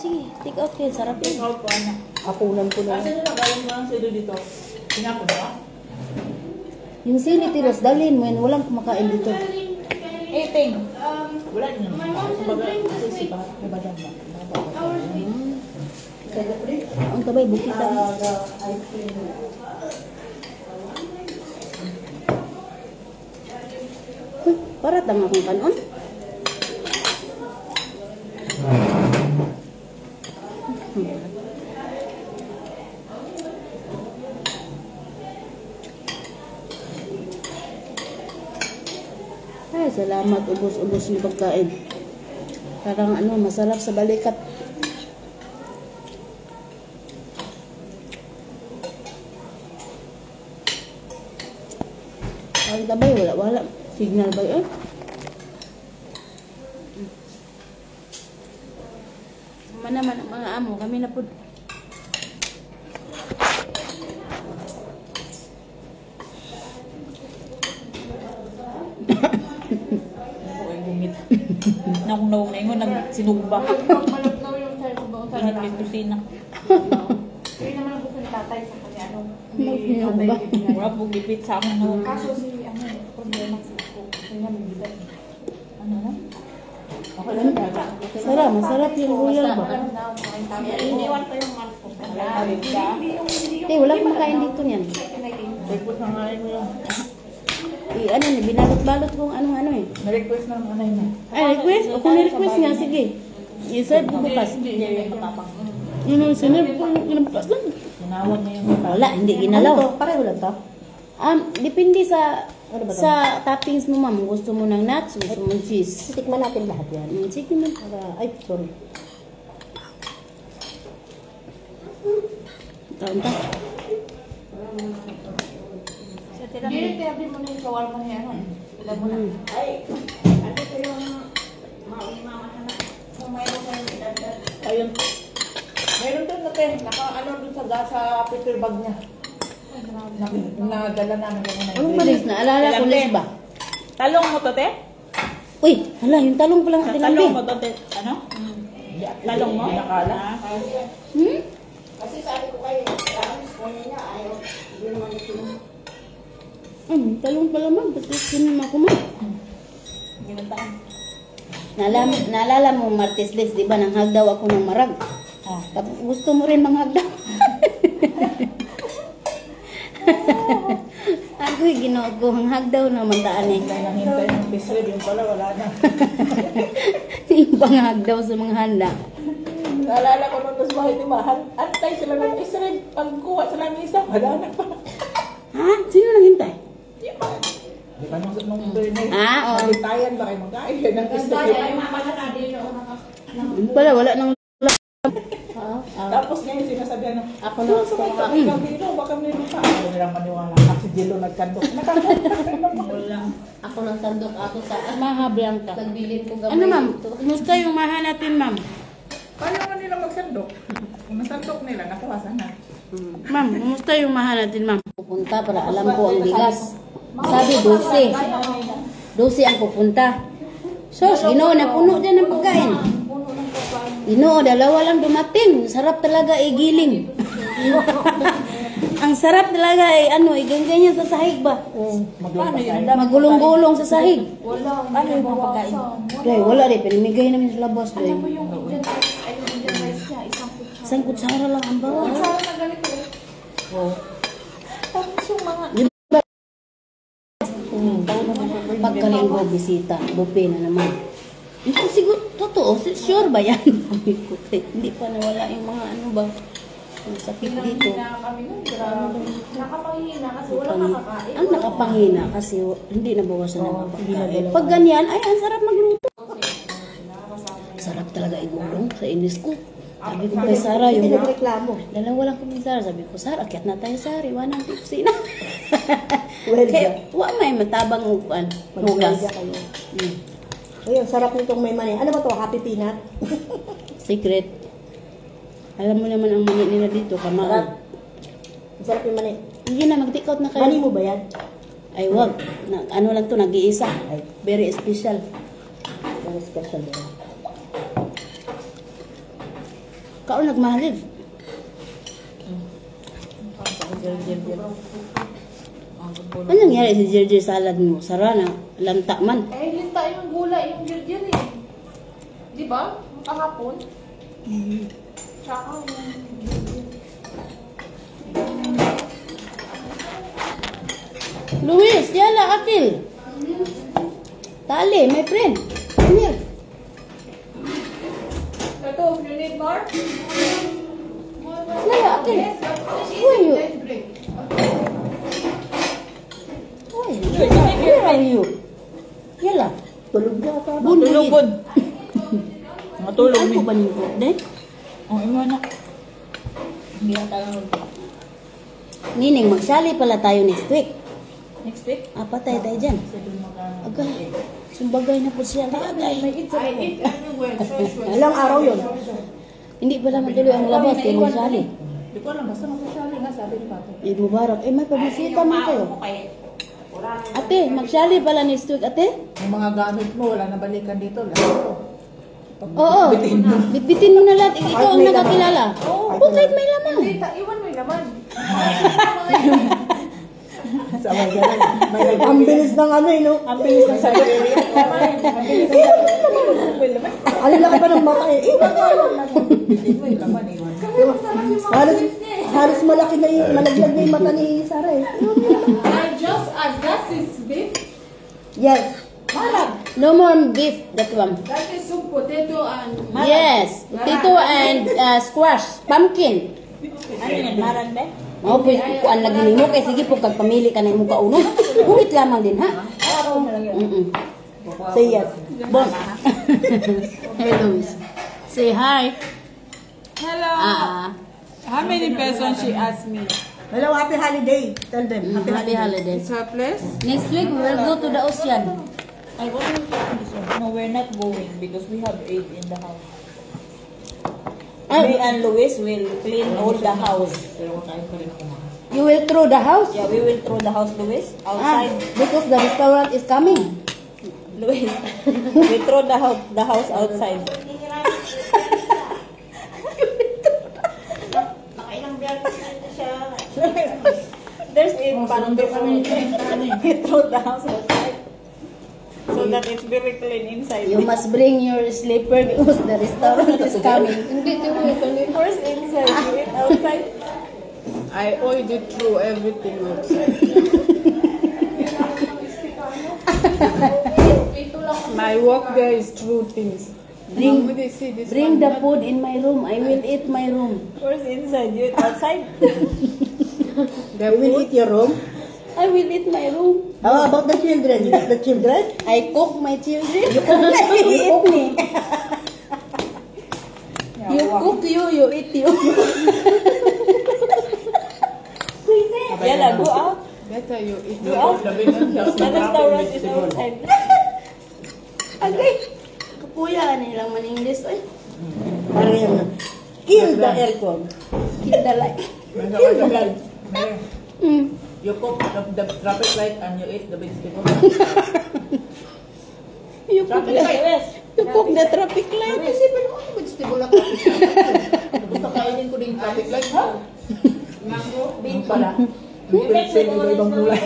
sige. Take out kayo. Sarap yun. Ikaw po, anak. Akunan ko na. Kasi nagaling mo ang silo dito. Pinapon ba? Yung sili tiros, dalhin mo yan. Walang kumakain dito. Eating. Wala niyo. Kumbaga, kasi si ba? Nabadang ba? Ang kabay, bukita. Para tang akong kanon. Ay, salamat. Ubos-ubos yung pagkain. Parang ano, masarap sa balikat. Ang tabay, wala. Signal ba yun? Naman ang mga amo, kami na po. Ay, gumit. Nakong na yun, nagsinugba. Pinit yung kusina. Hindi naman ang gusto ni tatay sa kanya. Sinugba. Wala po gipit sa akin. Kaso si problema sa ako. Gusto niya magbigay. Ano na? Okay lang talaga. Sarap, masarap yung royal ba? Iniwan pa yung man ko. Wala kumakain dito niyan. Request na nga mo yun. Ano ni binalot-balot kung ano eh. Na-request na nanay mo. Ay, request? O kung request nga, sige. I-serve ko bukas. Hindi niya yung matapang. Yun ang sinerve ko yung bukas doon. Ginawan niya yung Wala, hindi ginalaw. Pareho lang to? Depende sa toppings mo, ma'am. Gusto mo ng nuts, gusto mo ng cheese. Tikman natin lahat yan. Sige ma'am. Ay, sorry. Taon-ta. Hindi, tabi mo na yung kawal mo niya. Alam mo na. Ay, ano ko yung mamahanap. Kung mayroon kayo idagdag. ayun. Meron doon na naka-ano doon sa paper bag niya. Nadala namin yung Anong malis na? Alala ko les ba? Talong mo to, te? Uy, hala, yung talong pa lang atin Talong lambi. mo to, te? Ano? Talong mo? Nakala? Hmm? Kasi sabi ko kayo, kung niya ayaw, hindi naman ito. Talong pala ma'am. Ba't sinima ko ma'am? Ginantaan. Naalala mo, Martes Les, di ba? Nanghag daw ako ng marag. Oh. Tapos gusto mo rin manghag daw. Ako'y ginoo ko, hanghag daw na mandaan eh. Nahintay ng pisrib, yung pala wala na. Yung panghag daw sa mga handa. Naalala ko nung sa bahay ni Mahal, antay sila ng pisrib. Pagkuha sila ng isa, wala na pa. Ha? Sino naghintay? Di ba? Di ba nung Bernay? Oo. Nagitayan ba kayo magkain ng pisrib? Yung pala, wala nang Tapos ngayon sinasabihan ng, Ako na gusto ko kami ito, baka meron pa. Ako nilang maniwala. Kasi Jello nagkandok. Wala. Ako ng sandok ako sa Maha Blanca. nagbilin ko gamay. Ano ma'am? Kumusta yung maha natin ma'am? Paano nga nila magsandok? Kung nasandok nila, nakuhasan na. Ma'am, kumusta yung maha natin ma'am? Pupunta para alam ko ang bigas. Sabi 12. 12 ang pupunta. Sos, Ginoo, napuno dyan ng pagkain. Ginoo, dalawa lang dumating. Sarap talaga igiling. Ang sarap talaga ganyan sa sahig ba? Paano yun? Magulong-gulong sa sahig. Wala, Paano yung mga pagkain? Dahil wala rin, pinamigay namin sa labas. Ano mo yung Indian rice niya, isang kutsara. Isang kutsara lang ang bawa. Kutsara na ganito eh. Oo. Tapos yung mga Pagkalinggo, bisita, bupe na naman. Ito siguro, totoo, sure ba yan? Hindi pa nawala yung mga ano ba, yung sakit dito. na kami nun, grabe. Nakapangihina kasi wala nakakain. Ang nakapangina kasi hindi nabawasan ng mga pagkain. Pag ganyan, ay, ang sarap magluto. Sarap talaga igulong sa inis ko. Sabi ko kay Sarah, Hindi yung nagreklamo. dalawa lang kami Sarah. Sabi ko, Sarah, akyat na tayo Sarah, iwanan ko kusina. Well, Kaya, may matabang upan. Hugas. kayo. Mm. Uy, ang sarap nitong may mani. Ano ba to? Happy peanut? Secret. Alam mo naman ang mani nila dito, kamaan. Ang sarap yung mani. Hindi na, mag-take out na kayo. Mani mo ba yan? Ay, wag. Ano lang to, nag-iisa. Ay, very special. Ang special din. Kaon nagmahalid. Ano nangyari sa Jerjer salad mo? Sara na, lanta man. Eh, linta yung gulay, yung girgir eh. Di ba? Kahapon. Tsaka yung girgir. Luis, yala, Akil. Tali, my friend. Come here. Ito, you need more? Yala, Akil. Yes, but Who are you? let's break. Where are you? Yala. Tulog ka pa. Matulog po. Matulog Ano mi. ba niyo? Dahil? Oh, imo na. Hindi na tayo. Nining, magsali pala tayo next week. Next week? Patay tayo dyan. Agay. Sumbagay na po siya. Agay. I eat everywhere. Choice. Ilang araw yun? Hindi pala matuloy ang labas. Kaya magsali. Hindi ko alam, basta magkasali nga, sabi ni Pato. Eid Mubarak. May pabisita mo kayo. Ate, magsali pala next week, ate? Yung mga gamit mo, wala na balikan dito. Oo. Bitbitin mo na lahat. Ikaw ang nakakilala. Oo, kahit may laman. Hindi, iwan mo yung laman. Sama ganun. Ang bilis ng ano eh, no? Ang bilis ng sabi. Ang bilis ng sabi. Alin lang pa ng mata eh. Bitin mo yung laman, iwan. Halos malaki na yung, malaglag na yung mata ni Sarah eh. I just asked, that is beef. Yes. No more beef, that one. That is soup, potato, and... Yes. Potato and squash. Pumpkin. Ano yan, marang ba? Oh, kuan lagi nimo kay sige po kag pamili ka na imo kauno. Huwit lamang din ha. Say yes. Boss. Hey Luis. Say hi. Hello. How many persons she asked me? Hello, happy holiday. Tell them. Happy holidays. It's her place? Next week we will go to the ocean. I wasn't this one. No, we're not going because we have 8 in the house. Me and Luis will clean all the house. You will throw the house? Yeah, we will throw the house, Luis, outside. Because the restaurant is coming. Luis, we throw the house outside. There's a parang we throw the house outside so that it's very clean inside. You must bring your slipper because the restaurant is coming. Hindi, First inside, you eat outside. I already threw everything outside. My work there is throw things. Bring, When they see this bring one, the food in my room. I will eat my room. First inside, you eat outside. the You will food, eat your room. I will eat my room. How about the children? You got the children? I cook my children. You eat me. You cook you eat you. Yala, go out. better you eat Go out. The restaurant is outside. Agay. Kapuya nilang man-English. Ay, Parang yan. Kill the aircon. kill the light. Kill the light. You cook the traffic light and you eat the vegetable. You cook Traffic the, light, yes. you cook the traffic light. Isipin mo, ano vegetable ako? Gusto kainin ko din traffic light. Bean pala. Ibang kulay.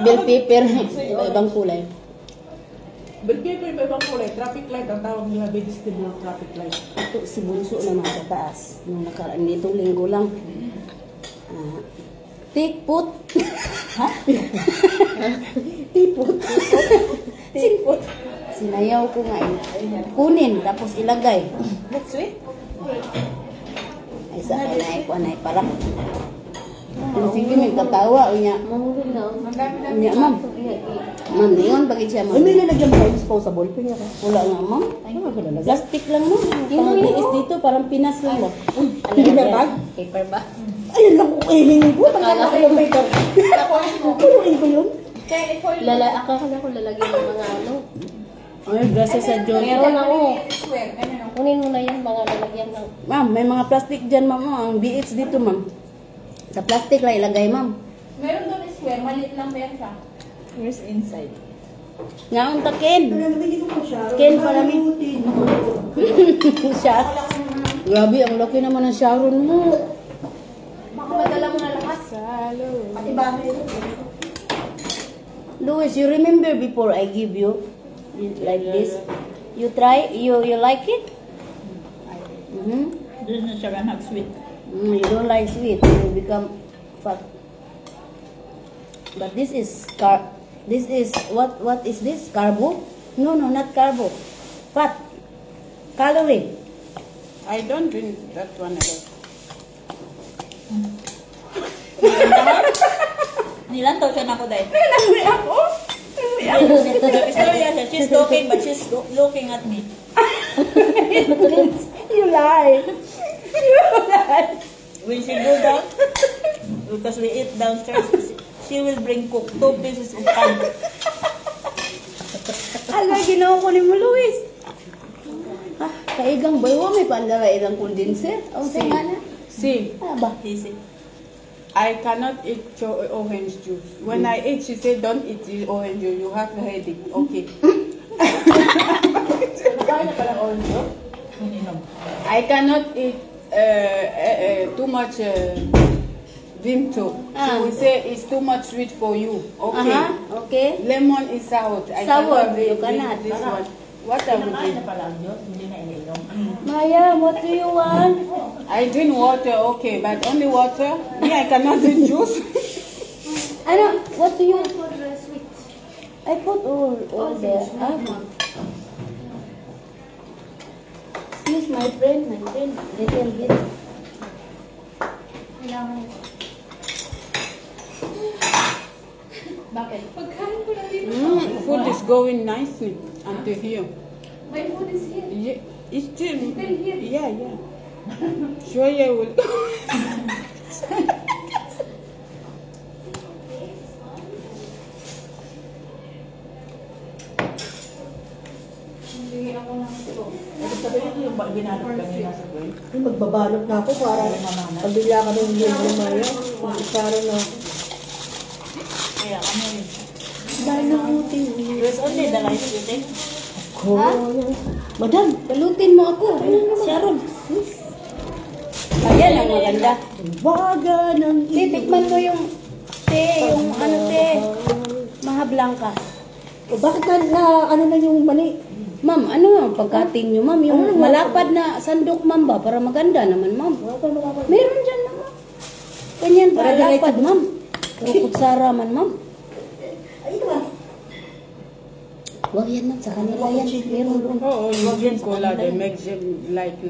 Bell pepper. Ibang kulay. Bell pepper iba ibang kulay. Traffic light ang tawag nila, vegetable traffic light. Ito si Bunso naman sa taas. Nung nakaraan ditong linggo lang. Tikput. Ha? Tiput. Tikput. Sinayaw ko nga kunin tapos ilagay. That's sweet. Ay sa kanay ko anay parang. Sige may tatawa unya. Unya ma'am. Ma'am niyon bagay siya Ay, ma'am. may lalagyan ba yung disposable? Pinya ka. Wala nga ma'am. Ano ba lalagyan? Plastic lang ma'am. Pangtiis dito parang Pinas lang ba. Hindi na bag? Paper ba? Ayun lang ko kainin ko. Tanggal ko yung paper. Punuin ko yun. Akala ko lalagyan ng mga ano. Ay, gracias sa Diyos. Meron ako. Kunin mo na yan, mga lalagyan ng... Ma'am, may mga plastic dyan, ma'am. Oh, ang BH dito, ma'am. Sa plastic lang ilagay, ma'am. Meron doon square, maliit lang ba yan siya? Where's inside? Ngaon ta, Ken. Nalagyan ko siya. Ken, para mi. Siya. Grabe, ang laki naman ng Sharon mo. Baka madala mo na lahat. Salo. Pati bahay. Louis, you remember before I give you like this? You try? You like it? Mm-hmm. This is siya kan sweet. You don't like sweet, you become fat. But this is what is this? Carbo? No, not carbo. Fat. Calorie. I don't drink that one at all. Nilantaw siya na ako dahil. Pinagwi ako. Istorya siya. She's talking but she's looking at me. You lie. When she go down, because we eat downstairs, she will bring cook 2 pieces of pan. Ala, ginawa ko ni mo, Luis. Ah, kaigang bayo, may pandara ilang condenser. Ang sana. See, Ah, ba? Easy. I cannot eat orange juice. When I eat, she said, don't eat the orange juice. You have a headache. Okay. Kaya na pala orange juice. I cannot eat too much Vimto. She Ah. will say it's too much sweet for you. Okay. Okay. Lemon is sour. I Sour, cannot you drink cannot. this one. What I will Kaya na drink? pala ang Diyos. Hindi na ininom. Maya, what do you want? I drink water, okay, but only water. Me, I cannot drink juice. Ano? What do you want for the sweet? I put all the Excuse my friend, little bit. Bakit? Food is going nicely until here. My food is here. Yeah, it's still here. Yeah. Sure, yeah, will. Hindi ako lang ito. Ito sabi ko yung binalot kami nasa girl. Magbabalot na ako para pabila ka ng libre Maya. Para na. Kaya ano yun? Balutin. There's only the rice you take. Madam, balutin mo ako. Sharon. Ayan ang maganda. Baga ng Titikman mo yung yung ano Maha Blanca. O bakit ano na yung mali? Ma'am, ano ang pagkating nyo, ma'am? Yung malapad na sandok, ma'am ba? Para maganda naman, ma'am. Meron dyan na, ma'am. Ganyan para lapad, ma'am. Pero kutsara man, ma'am. Huwag yan, ma'am. Sa kanila yan. Meron doon. Oh, you drink cola, they make them like.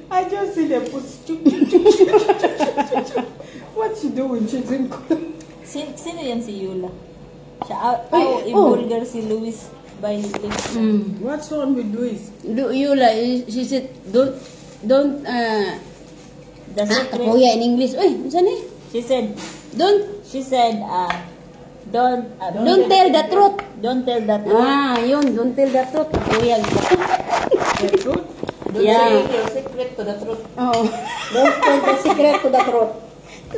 I just see them put What she doing? She drink cola. Sino yan si Yula? Siya, oh. i-vulgar si Luis by lips. What's wrong with Luis? Yula, she said, don't, The secret, kapuya in English. Uy, saan eh? she said, Don't don't tell the truth. Don't tell the truth. Yun, don't tell the truth. Kapuya. The truth? Don't Yeah. say your secret to the truth. Oo. Don't tell the secret to the truth.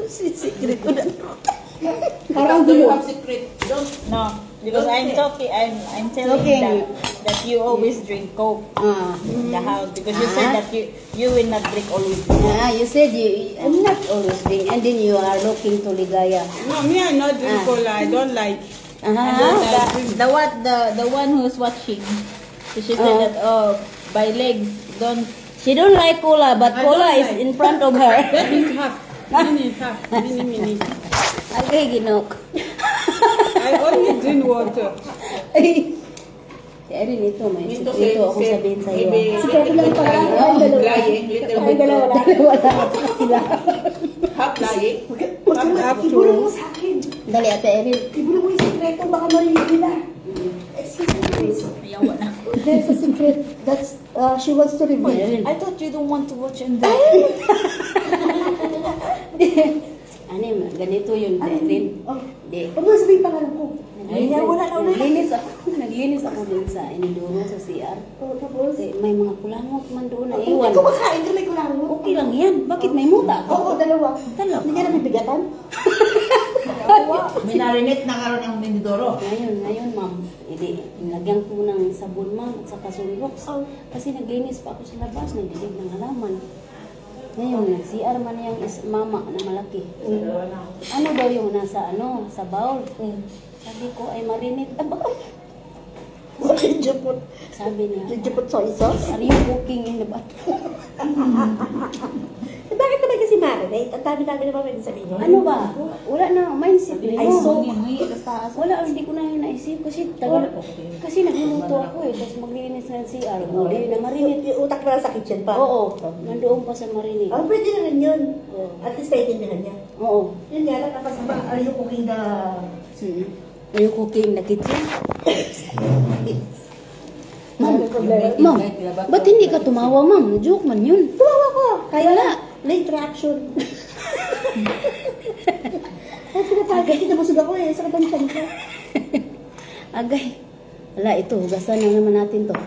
Secret ko na. Parang Do you gulo. have secret? Don't. No, because I'm talking. I'm telling Talking. that you always drink Coke in the house because you said that you will not drink always. You said I'm not always drink, and then you are looking to ligaya. No, me I not drink cola. I don't like. And then the one who's watching, so she said that by legs don't. She don't like cola, but I cola don't is like. in front of her. That is half. Mini half. Mini. Okay, ginok. I only drink water. Si Erin, ito, may sikreto ako sabihin sa iyo. Sikreto lang pala. Ay, dalawa. Lying. Little Ay, bit. dalawa. Wala sila. Half lying. Half Ibulong mo to. sa akin. Dali, Ate Erin. Ibulong mo yung sikreto. Baka marinig nila. Excuse me, please. Ayaw na. There's a secret that's she wants to reveal. I thought you don't want to watch and that. Ano yun, ganito yun, Erin. Oh, Di. huwag mo sabihin pangalan ko. Naglinis ako dun sa iniduro sa CR. Oh, tapos? Kasi may mga kulangot man doon na Hindi iwan. ko makain kung may kulangot. Okay lang yan. Bakit may muta? Oo, dalawa. Dalawa. Hindi ka na bibigatan? Minarinate na karon ang Mindoro. Ngayon, ma'am, nilagyan ko ng sabon, ma'am, at saka sunrox. Kasi naglinis pa ako sa labas, nagdilig ng halaman. Ngayon, nag-CR man yung mama na malaki. Ano daw yung nasa, sa bowl? Sabi ko, ay marinate. Bakit japot? Sabi niya, Japot soy sauce? are you cooking in the bathroom? Bakit naman kasi marinate? Ang dami-dami na ba pwede sabihin? Ano ba? Wala na, mindset na Ay, yun. so, Wala, hindi ko na yun naisip kasi nagluluto ako tapos maglinis na ng CR. Hindi na marinate. yung utak na sa kitchen pa? Oo, nandoon pa sa marinate. Pwede na rin yun. Oo. At least naiintindihan niya. Oo. Yun nga lang, tapos are you cooking the... Are you cooking in the kitchen? Ma'am, problema. ba't hindi ka tumawa, ma'am? Joke man yun. Tumawa ko! Kaya Wala. late reaction. Ay, pinapagay. Kinabusog ako eh. Sa kabantang ko. Agay. Wala, ito. Hugasan na naman natin to.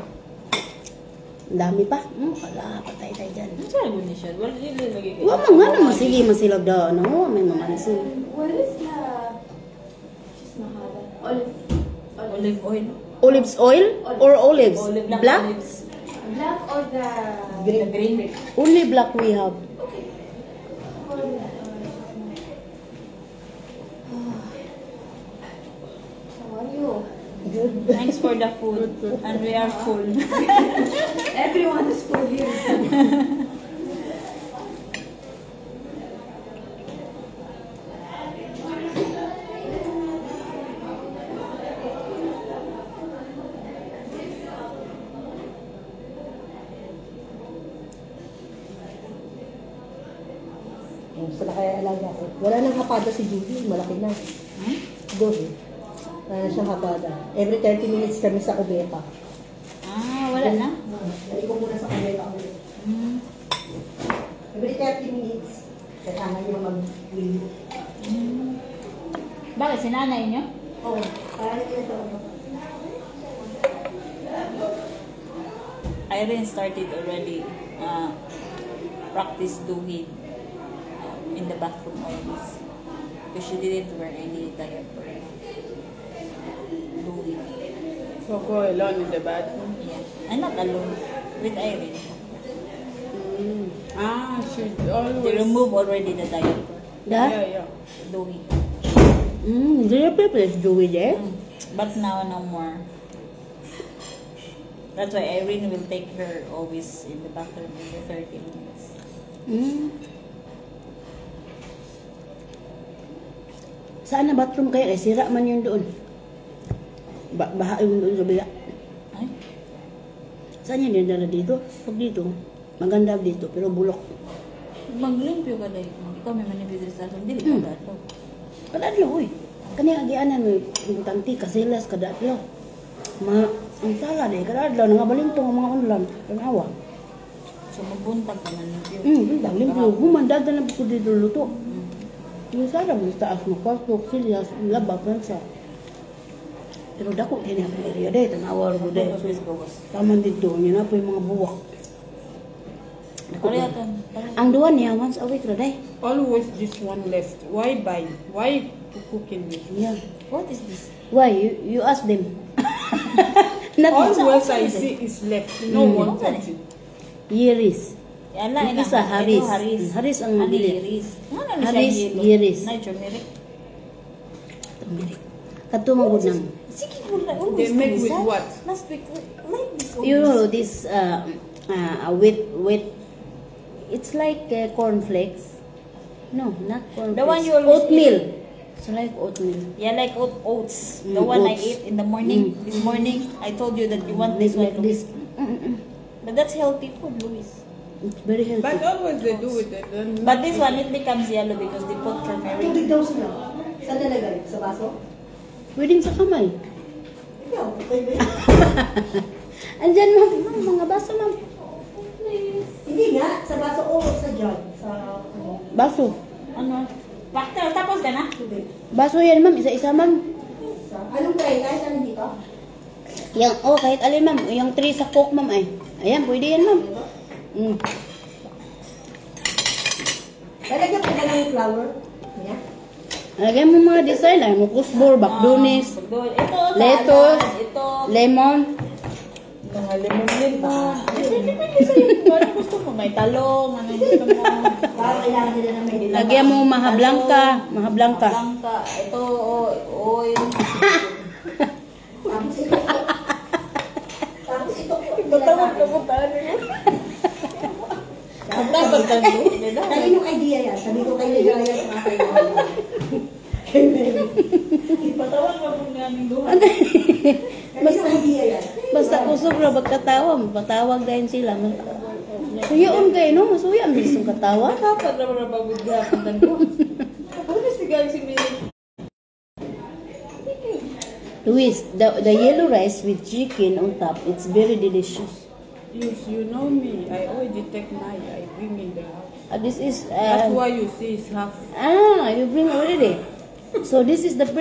Ang dami pa. Wala, patay tayo dyan. Saan mo ni siya? Wala din lagi kayo. Wala nga naman. Sige, masilag daw. May mamansin. What is the Olive oil. Olives oil or olives? Black? Olives. black or the Green. Only black we have. How are you? Thanks for the food. And we are full. Everyone is full here. Gusto na kaya alaga ko. Wala nang hapada si Judy. Malaki na. Doon eh. Wala na siyang hapada. Every 30 minutes kami sa kubeta. Wala na. Dali ko muna sa kubeta ulit. Every 30 minutes. Kailangan niya mag-wheel. Bakit? Sinanay niyo? Oo. Parang ito ito. Irene started already practice doing in the bathroom always. Because she didn't wear any diaper. Doing. So go alone in the bathroom. Yeah. I'm not alone with Irene. She They always. remove already the diaper. Yeah. Doing. Do you prepare do it there? But now no more. That's why Irene will take her always in the bathroom every 30 minutes. Saan na bathroom kaya? Sira man yun doon. Baha yung doon sa bila. Ay? Saan yun dala dito? Pag dito, maganda dito, pero bulok. Maglimpyo ka dahil. Ikaw may manipidris sa akin. Dili ka dato. Kadadlaw, uy. Kani agianan mo, importante, kasilas, kadadlaw. Ang sala deh, kadadlaw, nangabalintong ang mga ulan. Tanawa. So magbuntag ka na limpyo. Bintang limpyo. Humandad na po dito luto. Yung sala mo, taas mo, kwarto, silyas, laba, pransa. Pero dako, din ang area deh, tanawa ro deh. Taman dito, yun na po yung mga buwak. Dako, Parehatan. ang duwa niya, once a week ra deh. Always this one left. Why buy? Why to cook in this? Yeah. What is this? Why? You ask them. Not Always I see is left. No one touch it. Yeris. Yan na, Isa, Haris. Haris ang mabili. Haris. Ano na siya Haris, yellow? Yeris. Na turmeric. Katumagod ng. Sige, wala. They make with what? Last week, like this. You know, this with it's like cornflakes. No, not cornflakes. The one you always oatmeal. It's like oatmeal. Yeah, like oats. The one I oats. ate in the morning. This morning, I told you that you want this one. Like this. But that's healthy food, Luis. It's very healthy. But always they do with it. Then But this one, it becomes yellow because they put turmeric. Tubig daw sila. Saan nalagay? Sa baso? Pwedeng sa kamay. Ikaw, pwede. Andyan, ma'am. Mga baso, ma'am. Hindi nga, sa baso o sa jug. Sa Baso. Ano? Bakter, tapos ka na? tubig. Baso yan, ma'am. Isa-isa, ma'am. Anong try? Kahit ano dito? Yang, kahit alin, ma'am. Yung 3 sa coke, ma'am, ay. Ayan, pwede yan, ma'am. Lalagyan ko na lang yung flour. Yan. Lagyan mo mga design lang. Kusbor, bakdunis, Doon. Ito, sa lettuce, alas. Ito. lemon. Mga lemon din ba? Depende sa'yo kung ano gusto mo. May talong, ano gusto mo. Para kailangan nila na may Lagyan mo maha blanca. Maha blanca. Blanca. Ito, oil. Tapos ito po. Patawag ka mo tayo. Ang dapat ka Dali yung idea yan. Sabi ko kay Ligaya sa mga kailangan. Patawag ka mo nga ng duha. Basta idea yan. Basta kusog ra pagkatawa, patawag din sila. Suyaon kayo, no? Masuyan bilis yung katawa. Dapat naman na pagbudyapon ng duha. Ano na sigaw si Mili? Luis, the yellow rice with chicken on top, it's very delicious. Yes, you know me. I already take my. I bring in the house. This is That's why you see it's half. you bring already. So this is the first